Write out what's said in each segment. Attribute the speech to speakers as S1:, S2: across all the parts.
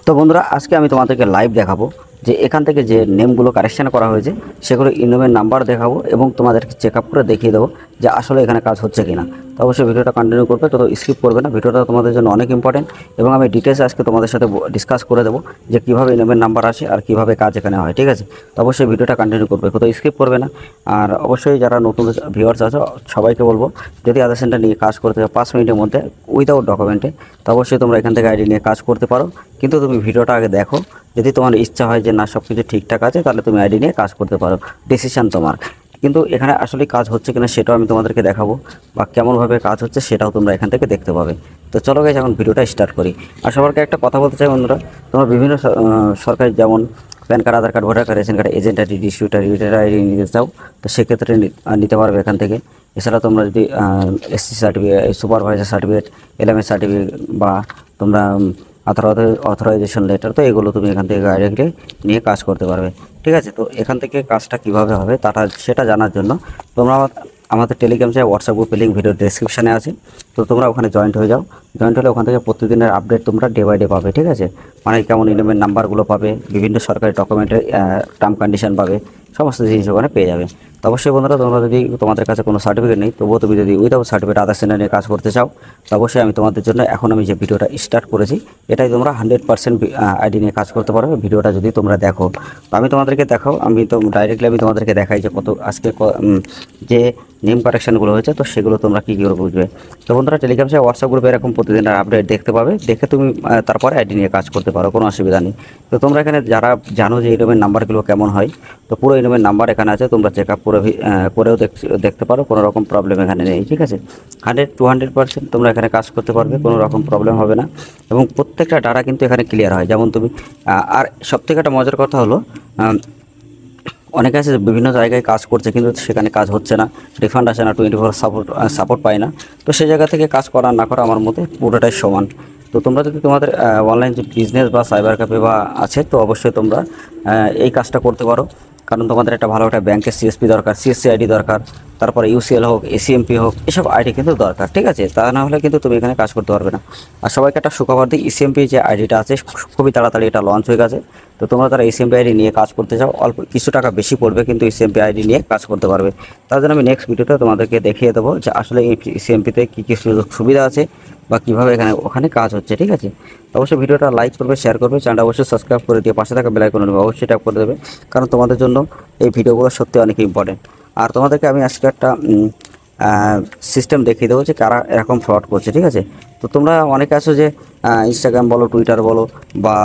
S1: তো বন্ধুরা, আজকে আমি তোমাদেরকে লাইভ দেখাবো যে এখান থেকে যে নেমগুলো কারেকশন করা হয়েছে সেগুলো ইনভের নাম্বার দেখাবো এবং তোমাদেরকে চেক আপ করে দেখিয়ে দেবো যে আসলে এখানে কাজ হচ্ছে কিনা। তো অবশ্যই ভিডিওটা কন্টিনিউ করবে, তো স্কিপ করবে না। ভিডিওটা তোমাদের জন্য অনেক ইম্পর্টেন্ট এবং আমি ডিটেলস আজকে তোমাদের সাথে ডিসকাস করে দেবো যে কীভাবে ইনভের নাম্বার আসে আর কীভাবে কাজ এখানে হয়। ঠিক আছে, তো অবশ্যই ভিডিওটা কন্টিনিউ করবে, কোথাও স্কিপ করবে না। আর অবশ্যই যারা নতুন ভিউয়ার্স আছে সবাইকে বলবো, যদি আধার সেন্টার নিয়ে কাজ করতে চাও 5 মিনিটের মধ্যে উইদাউট ডকুমেন্টে, তো অবশ্যই তোমরা এখান থেকে আইডি নিয়ে কাজ করতে পারো। কিন্তু তুমি ভিডিওটা আগে দেখো, যদি তোমার ইচ্ছা হয় যে না সব কিছু ঠিকঠাক আছে তাহলে তুমি আইডি নিয়ে কাজ করতে পারো, ডিসিশন তোমার। কিন্তু এখানে আসলে কাজ হচ্ছে কিনা সেটাও আমি তোমাদেরকে দেখাবো, বা কেমনভাবে কাজ হচ্ছে সেটাও তোমরা এখান থেকে দেখতে পাবে। তো চলো গাইস, এখন ভিডিওটা স্টার্ট করি। আর সবাইকে একটা কথা বলতে চাই বন্ধুরা, তোমরা বিভিন্ন সরকারি যেমন PAN card, Aadhaar card, voter card, ration card, agent ID, distributor ID নিতে চাও তো সেক্ষেত্রে নিতে পারবে এখান থেকে। এছাড়া তোমরা যদি SC certificate, supervisor certificate, LMS certificate বা তোমরা অথরাইজেশন লেটার, তো এগুলো তুমি এখান থেকে ডাইরেক্টলি নিয়ে কাজ করতে পারবে। ঠিক আছে, তো এখান থেকে কাজটা কিভাবে হবে সেটা জানার জন্য তোমরা আমাদের টেলিগ্রাম চ্যানেল, হোয়াটসঅ্যাপ গ্রুপে লিঙ্ক ভিডিও ডেসক্রিপশানে আছে। তো তোমরা ওখানে জয়েন্ট হয়ে যাও। জয়েন্ট হলে ওখান থেকে প্রতিদিনের আপডেট তোমরা ডে বাই ডে পাবে। ঠিক আছে, মানে কেমন ইনভের নাম্বারগুলো পাবে, বিভিন্ন সরকারি ডকুমেন্টের টার্ম কন্ডিশন পাবে, সমস্ত জিনিস ওখানে পেয়ে যাবে। তো অবশ্যই বন্ধুরা, তোমরা যদি তোমাদের কাছে কোনো সার্টিফিকেট নেই, তবুও তুমি যদি উইদাউট সার্টিফিকেট আধার সেন্টার নিয়ে কাজ করতে চাও, তো অবশ্যই আমি তোমাদের জন্য এখন আমি যে ভিডিওটা স্টার্ট করেছি এটাই তোমরা 100% আইডি নিয়ে কাজ করতে পারবে ভিডিওটা যদি তোমরা দেখো। তো আমি তোমাদেরকে দেখাও, আমি তো ডাইরেক্টলি আমি তোমাদেরকে দেখাই যে কত আজকে যে নেম কারেকশানগুলো হয়েছে, তো সেগুলো তোমরা কী করে বুঝবে। তো বন্ধুরা, টেলিগ্রাম সে হোয়াটসঅ্যাপ গ্রুপে এরকম প্রতিদিনের আপডেট দেখতে পাবে, দেখে তুমি তারপরে আইডি নিয়ে কাজ করতে পারো, কোনো অসুবিধা নেই। তো তোমরা এখানে যারা জানো যে ইনভের নাম্বারগুলো কেমন হয়, তো পুরো ইনভের নাম্বার এখানে আছে, তোমরা চেক আপ করেও দেখতে পারো, কোনো রকম প্রবলেম এখানে নেই। ঠিক আছে, 100% তোমরা এখানে কাজ করতে পারবে, কোনো রকম প্রবলেম হবে না এবং প্রত্যেকটা ডাটা কিন্তু এখানে ক্লিয়ার হয়। যেমন তুমি আর সবথেকে একটা মজার কথা হলো, অনেকে আছে বিভিন্ন জায়গায় কাজ করছে কিন্তু সেখানে কাজ হচ্ছে না, রিফান্ড আসে না, 24 সাপোর্ট পায় না। তো সেই জায়গা থেকে কাজ করা না করা আমার মতে পুরোটাই সমান। তো তোমরা যদি তোমাদের অনলাইন যে বিজনেস বা সাইবার ক্যাফে বা আছে, তো অবশ্যই তোমরা এই কাজটা করতে পারো। কারণ তোমাদের একটা ভালো একটা ব্যাংকের সিএসপি দরকার, সিএসসি আইডি দরকার, তারপরে ইউসিএল হোক, এসিএমপি হোক, এসব আইডি কিন্তু দরকার। ঠিক আছে, তা না হলে কিন্তু তুমি এখানে কাজ করতে পারবে না। আর সবাইকে একটা সুখবর দিই, ইসিএমপি যে আইডিটা আছে খুবই তাড়াতাড়ি এটা লঞ্চ হয়ে গেছে। তো তোমরা তারা এসিএমপি আইডি নিয়ে কাজ করতে চাও, অল্প কিছু টাকা বেশি পড়বে কিন্তু এসিএমপি আইডি নিয়ে কাজ করতে পারবে। তার জন্য আমি নেক্সট ভিডিওতে তোমাদেরকে দেখিয়ে দেবো যে আসলে এই এসিএমপিতে কী কী সুযোগ সুবিধা আছে বা কীভাবে ওখানে কাজ হচ্ছে। ঠিক আছে, অবশ্যই ভিডিওটা লাইক করবে, শেয়ার করবে, চ্যানেলটা অবশ্যই সাবস্ক্রাইব করে দিয়ে পাশে থাকা বেল আইকন অবশ্যই ট্যাপ করে দেবে, কারণ তোমাদের জন্য এই ভিডিওগুলো সত্যি অনেক ইম্পর্টেন্ট। আর তোমাদেরকে আমি আজকে একটা সিস্টেম দেখিয়ে দেবো যে কারা এরকম ফ্রড করছে। ঠিক আছে, তো তোমরা অনেকে আছো যে ইনস্টাগ্রাম বলো, টুইটার বলো বা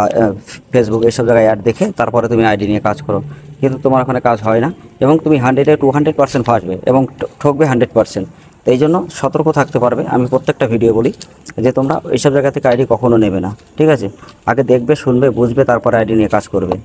S1: ফেসবুক, এইসব জায়গায় অ্যাড দেখে তারপরে তুমি আইডি নিয়ে কাজ করো, কিন্তু তোমার ওখানে কাজ হয় না এবং তুমি 100-200% ফাঁসবে এবং ঠকবে 100%। তো এই জন্য সতর্ক থাকতে পারবে। আমি প্রত্যেকটা ভিডিও বলি যে তোমরা এইসব জায়গা থেকে আইডি কখনো নেবে না। ঠিক আছে, আগে দেখবে, শুনবে, বুঝবে, তারপরে আইডি নিয়ে কাজ করবে।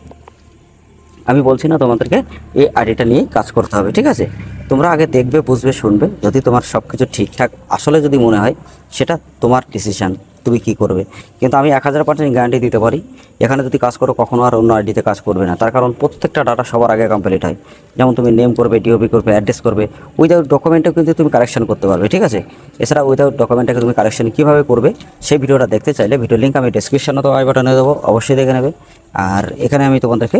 S1: আমি বলছি না তোমাদেরকে এই আইডিটা নিয়ে কাজ করতে হবে। ঠিক আছে, তোমরা আগে দেখবে, বুঝবে, শুনবে, যদি তোমার সব কিছু ঠিকঠাক আসলে যদি মনে হয় সেটা তোমার ডিসিশান, তুমি কি করবে। কিন্তু আমি 1000% গ্যারান্টি দিতে পারি, এখানে যদি কাজ করো কখনো আর অন্য আইডিতে কাজ করবে না। তার কারণ প্রত্যেকটা ডাটা সবার আগে কমপ্লিট হয়। যেমন তুমি নেম করবে, ডিওবি করবে, অ্যাড্রেস করবে, উইদাউট ডকুমেন্টেও কিন্তু তুমি কারেকশন করতে পারবে। ঠিক আছে, এছাড়া উইদাউট ডকুমেন্টটাকে তুমি কারেকশন কীভাবে করবে সেই ভিডিওটা দেখতে চাইলে ভিডিও লিঙ্ক আমি ডিসক্রিপশনে তো আই বাটনে দেবো, অবশ্যই দেখে নেবে। আর এখানে আমি তোমাদেরকে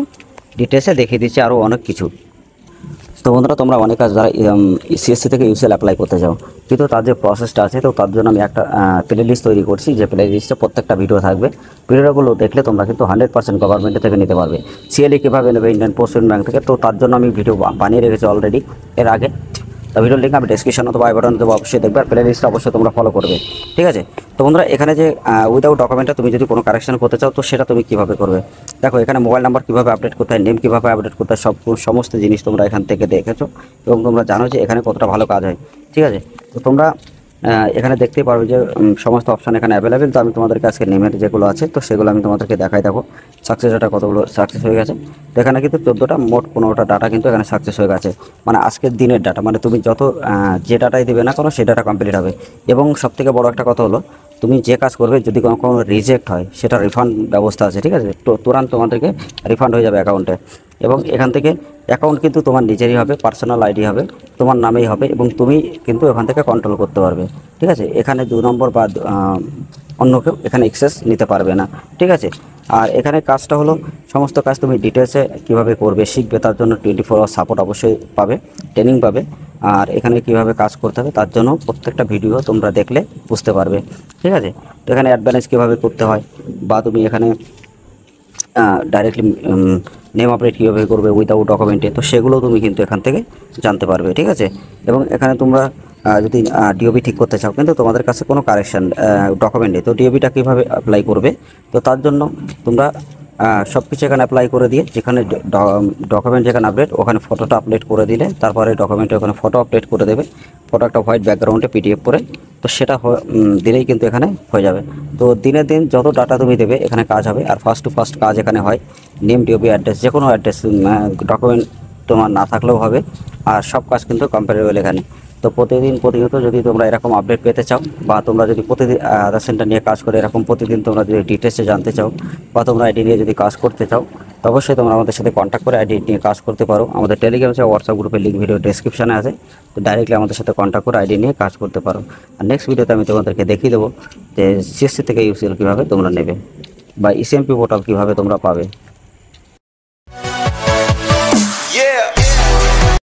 S1: ডিটেলসে দেখিয়ে দিচ্ছি আরও অনেক কিছু। তো বন্ধুরা, তোমরা অনেক কাজ যারা সিএসসি থেকে ইউসিএল অ্যাপ্লাই করতে যাও, কিন্তু তার যে প্রসেসটা আছে, তো তার জন্য আমি একটা প্লে লিস্ট তৈরি করছি, যে প্লে লিস্টে প্রত্যেকটা ভিডিও থাকবে। ভিডিওগুলো দেখলে তোমরা কিন্তু 100% গভর্নমেন্টের থেকে নিতে পারবে। সিএলই কীভাবে নেবে ইন্ডিয়ান পোস্ট পেমেন্ট ব্যাঙ্ক থেকে, তো তার জন্য আমি ভিডিও বানিয়ে রেখেছি অলরেডি এর আগে। তো ভিডিওর লিঙ্ক আমি ডেসক্রিপশন অথবা আই বাটন দেবো, অবশ্যই দেখবে। আর প্লে লিস্টটা অবশ্যই তোমরা ফলো করবে। ঠিক আছে, তো বন্ধুরা, এখানে যে উইদাউট ডকুমেন্টটা তুমি যদি কোনো কারেকশন করতে চাও, তো সেটা তুমি কীভাবে করবে দেখো। এখানে মোবাইল নাম্বার কীভাবে আপডেট করতে হয়, নেম কীভাবে আপডেট করতে হয়, সমস্ত জিনিস তোমরা এখান থেকে দেখেছো এবং তোমরা জানো যে এখানে কতটা ভালো কাজ হয়। ঠিক আছে, তো তোমরা এখানে দেখতেই পারবে যে সমস্ত অপশান এখানে অ্যাভেলেবেল। তো আমি তোমাদেরকে আজকে নেমের যেগুলো আছে, তো সেগুলো আমি তোমাদেরকে দেখাই। দেখো সাকসেস ডাটা কতগুলো সাকসেস হয়ে গেছে। তো এখানে কিন্তু 14টা, মোট 15টা ডাটা কিন্তু এখানে সাকসেস হয়ে গেছে, মানে আজকের দিনের ডাটা। মানে তুমি যত যে ডাটাই দেবে না কোনো, সেই ডাটা কমপ্লিট হবে। এবং সবথেকে বড় একটা কথা হলো, তুমি যে কাজ করবে যদি কোনো রিজেক্ট হয়, সেটা রিফান্ড ব্যবস্থা আছে। ঠিক আছে, তো তুরন্ত তোমাদেরকে রিফান্ড হয়ে যাবে অ্যাকাউন্টে। এবং এখান থেকে অ্যাকাউন্ট কিন্তু তোমার নিজেরই হবে, পার্সোনাল আইডি হবে, তোমার নামেই হবে এবং তুমি কিন্তু এখান থেকে কন্ট্রোল করতে পারবে। ঠিক আছে, এখানে 2 নম্বর বা অন্য কেউ এখানে অ্যাক্সেস নিতে পারবে না। ঠিক আছে। আর এখানে কাজটা হলো সমস্ত কাজ তুমি ডিটেলসে কীভাবে করবে শিখবে, তার জন্য 24 আওয়ার সাপোর্ট অবশ্যই পাবে, ট্রেনিং পাবে। আর এখানে কিভাবে কাজ করতে হবে তার জন্য প্রত্যেকটা ভিডিও তোমরা দেখলে বুঝতে পারবে। ঠিক আছে। তো এখানে অ্যাডভান্স কীভাবে করতে হয়, বা তুমি এখানে ডাইরেক্টলি নেম আপডেট কীভাবে করবে উইদাউট ডকুমেন্টে, তো সেগুলো তুমি কিন্তু এখান থেকে জানতে পারবে। ঠিক আছে। এবং এখানে তোমরা যদি ডিওবি ঠিক করতে চাও, কিন্তু তোমাদের কাছে কোনো কারেকশান ডকুমেন্ট নেই, তো ডিওবিটা কীভাবে অ্যাপ্লাই করবে, তো তার জন্য তোমরা সব কিছু এখানে অ্যাপ্লাই করে দিয়ে যেখানে ডকুমেন্ট যেখানে আপডেট ওখানে ফটোটা আপলোড করে দিলে, তারপরে ডকুমেন্টে ওখানে ফটো আপলোড করে দেবে, ফটো একটা হোয়াইট ব্যাকগ্রাউন্ডে পিডিএফ করে, তো সেটা দিলেই কিন্তু এখানে হয়ে যাবে। তো দিনের দিন যত ডাটা তুমি দেবে এখানে কাজ হবে। আর ফার্স্ট টু ফার্স্ট কাজ এখানে হয় নেম, ডিওবি, অ্যাড্রেস, যে কোনো অ্যাড্রেস ডকুমেন্ট তোমার না থাকলেও হবে। আর সব কাজ কিন্তু কম্পারেবল এখানে। তো প্রতিনিয়ত যদি তোমরা এরকম আপডেট পেতে চাও, বা তোমরা যদি প্রতিদিন আধার সেন্টার নিয়ে কাজ করে এরকম প্রতিদিন তোমরা যদি ডিটেলসে জানতে চাও, বা তোমরা আইডি নিয়ে যদি কাজ করতে চাও, তো অবশ্যই তোমরা আমাদের সাথে কন্ট্যাক্ট করে আইডি নিয়ে কাজ করতে পারো। আমাদের টেলিগ্রাম বা হোয়াটসঅ্যাপ গ্রুপের লিঙ্ক ভিডিও ডেসক্রিপশনে আছে, তো ডাইরেক্টলি আমাদের সাথে কন্ট্যাক্ট করে আইডি নিয়ে কাজ করতে পারো। আর নেক্সট ভিডিওতে আমি তোমাদেরকে দেখিয়ে দেবো যে সিএসসি থেকে ইউসিএল কীভাবে তোমরা নেবে, বা ইসিএমপি পোর্টাল কীভাবে তোমরা পাবে।